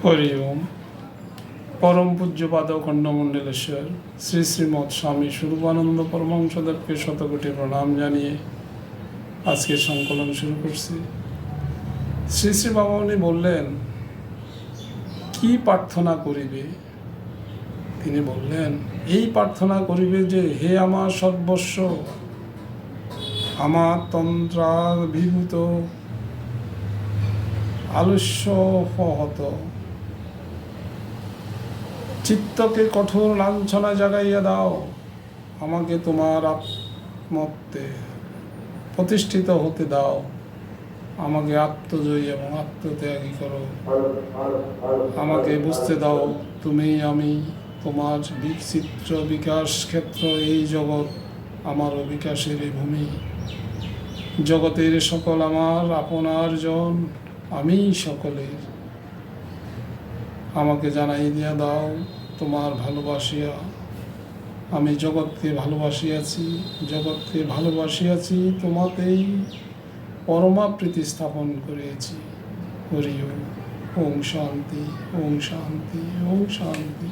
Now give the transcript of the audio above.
হরি ওম। পরম পূজ্যপাদ খণ্ডমণ্ডলেশ্বর শ্রী শ্রীমৎ স্বামী স্বরূপানন্দ পরমহংসদেবকে শতকোটি প্রণাম জানিয়ে আজকে সংকলন শুরু করছি। শ্রী শ্রী বাবামণি বললেন, কি প্রার্থনা করিবে? তিনি বললেন, এই প্রার্থনা করিবে যে, হে আমার সর্বস্ব, আমার তন্ত্রাভিভূত আলস্যহত চিত্তকে কঠোর লাঞ্ছনা জাগাইয়া দাও, আমাকে তোমার আত্মত্বে প্রতিষ্ঠিত হতে দাও, আমাকে আত্মজয়ী এবং আত্মত্যাগী করো, আমাকে বুঝতে দাও তুমি আমি, তোমার বিচিত্র বিকাশ ক্ষেত্র এই জগৎ, আমার বিকাশের এই ভূমি, জগতের সকল আমার আপনার জন, আমি সকলের, আমাকে জানাই দিয়া দাও তোমার ভালোবাসিয়া, আমি জগৎকে ভালোবাসিয়াছি, জগৎকে ভালোবাসিয়াছি, তোমাতেই পরমা প্রীতি স্থাপন করিয়াছি। হরি ওম। ওম শান্তি, ওম শান্তি, ওম শান্তি।